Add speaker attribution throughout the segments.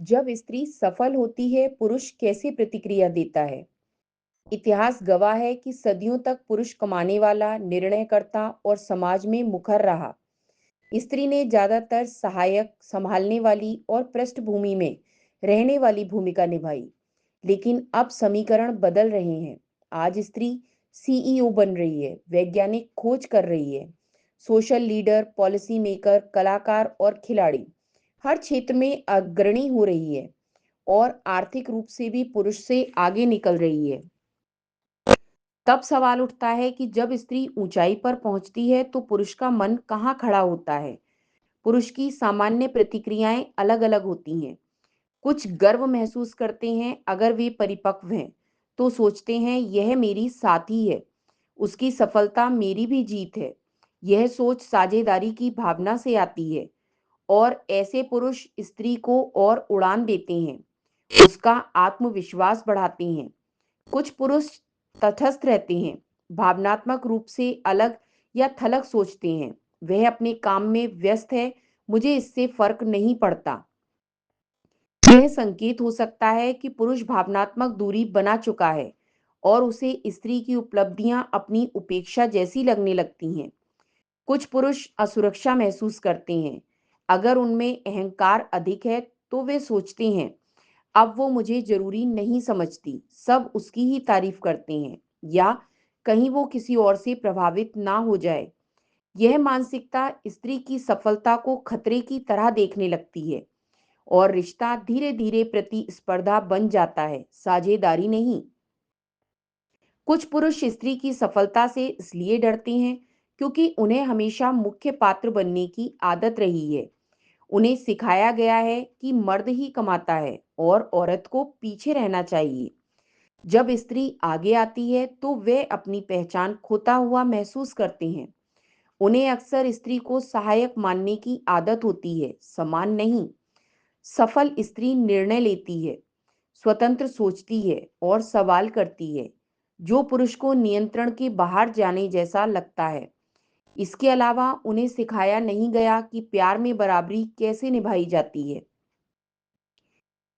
Speaker 1: जब स्त्री सफल होती है, पुरुष कैसे प्रतिक्रिया देता है? इतिहास गवाह है कि सदियों तक पुरुष कमाने वाला, निर्णयकर्ता और समाज में मुखर रहा। स्त्री ने ज्यादातर सहायक, संभालने वाली और पृष्ठभूमि में रहने वाली भूमिका निभाई। लेकिन अब समीकरण बदल रहे हैं। आज स्त्री सीईओ बन रही है, वैज्ञानिक खोज कर रही है, सोशल लीडर, पॉलिसी मेकर, कलाकार और खिलाड़ी हर क्षेत्र में अग्रणी हो रही है और आर्थिक रूप से भी पुरुष से आगे निकल रही है। तब सवाल उठता है कि जब स्त्री ऊंचाई पर पहुंचती है तो पुरुष का मन कहाँ खड़ा होता है। पुरुष की सामान्य प्रतिक्रियाएं अलग-अलग होती हैं। कुछ गर्व महसूस करते हैं, अगर वे परिपक्व हैं तो सोचते हैं यह मेरी साथी है, उसकी सफलता मेरी भी जीत है। यह सोच साझेदारी की भावना से आती है और ऐसे पुरुष स्त्री को और उड़ान देते हैं, उसका आत्मविश्वास बढ़ाते हैं। कुछ पुरुष तटस्थ रहते हैं, भावनात्मक रूप से अलग या थलग सोचते हैं, वह अपने काम में व्यस्त है, मुझे इससे फर्क नहीं पड़ता। यह संकेत हो सकता है कि पुरुष भावनात्मक दूरी बना चुका है और उसे स्त्री की उपलब्धियां अपनी उपेक्षा जैसी लगने लगती हैं। कुछ पुरुष असुरक्षा महसूस करते हैं, अगर उनमें अहंकार अधिक है तो वे सोचते हैं अब वो मुझे जरूरी नहीं समझती, सब उसकी ही तारीफ करते हैं या कहीं वो किसी और से प्रभावित ना हो जाए। यह मानसिकता स्त्री की सफलता को खतरे की तरह देखने लगती है और रिश्ता धीरे धीरे प्रतिस्पर्धा बन जाता है, साझेदारी नहीं। कुछ पुरुष स्त्री की सफलता से इसलिए डरते हैं क्योंकि उन्हें हमेशा मुख्य पात्र बनने की आदत रही है। उन्हें सिखाया गया है कि मर्द ही कमाता है और औरत को पीछे रहना चाहिए। जब स्त्री आगे आती है तो वे अपनी पहचान खोता हुआ महसूस करते हैं। उन्हें अक्सर स्त्री को सहायक मानने की आदत होती है, समान नहीं। सफल स्त्री निर्णय लेती है, स्वतंत्र सोचती है और सवाल करती है, जो पुरुष को नियंत्रण के बाहर जाने जैसा लगता है। इसके अलावा उन्हें सिखाया नहीं गया कि प्यार में बराबरी कैसे निभाई जाती है।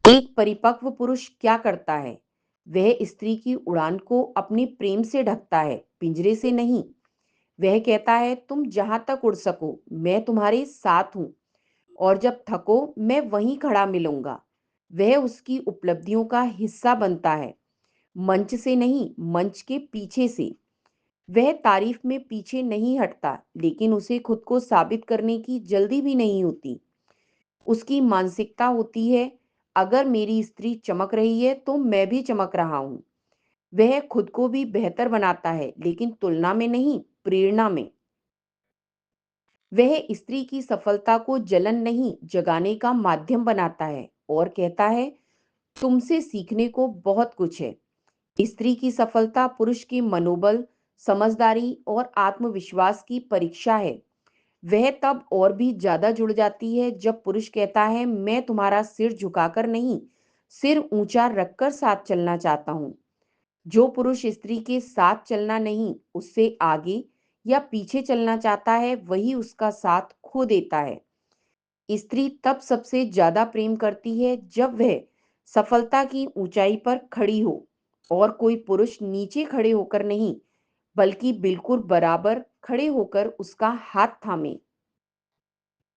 Speaker 1: एक परिपक्व पुरुष क्या करता है? वह स्त्री की उड़ान को अपने प्रेम से ढकता है, पिंजरे से नहीं। वह कहता है तुम जहां तक उड़ सको, मैं तुम्हारे साथ हूं और जब थको मैं वहीं खड़ा मिलूंगा। वह उसकी उपलब्धियों का हिस्सा बनता है, मंच से नहीं, मंच के पीछे से। वह तारीफ में पीछे नहीं हटता, लेकिन उसे खुद को साबित करने की जल्दी भी नहीं होती। उसकी मानसिकता होती है अगर मेरी स्त्री चमक रही है तो मैं भी चमक रहा हूं। वह खुद को भी बेहतर बनाता है, लेकिन तुलना में नहीं, प्रेरणा में। वह स्त्री की सफलता को जलन नहीं, जगाने का माध्यम बनाता है और कहता है तुमसे सीखने को बहुत कुछ है। स्त्री की सफलता पुरुष के मनोबल, समझदारी और आत्मविश्वास की परीक्षा है। वह तब और भी ज्यादा जुड़ जाती है जब पुरुष कहता है मैं तुम्हारा सिर झुकाकर नहीं, सिर ऊंचा रखकर साथ चलना चाहता हूं। जो पुरुष स्त्री के साथ चलना नहीं, उससे आगे या पीछे चलना चाहता है, वही उसका साथ खो देता है। स्त्री तब सबसे ज्यादा प्रेम करती है जब वह सफलता की ऊंचाई पर खड़ी हो और कोई पुरुष नीचे खड़े होकर नहीं, बल्कि बिल्कुल बराबर खड़े होकर उसका हाथ थामे।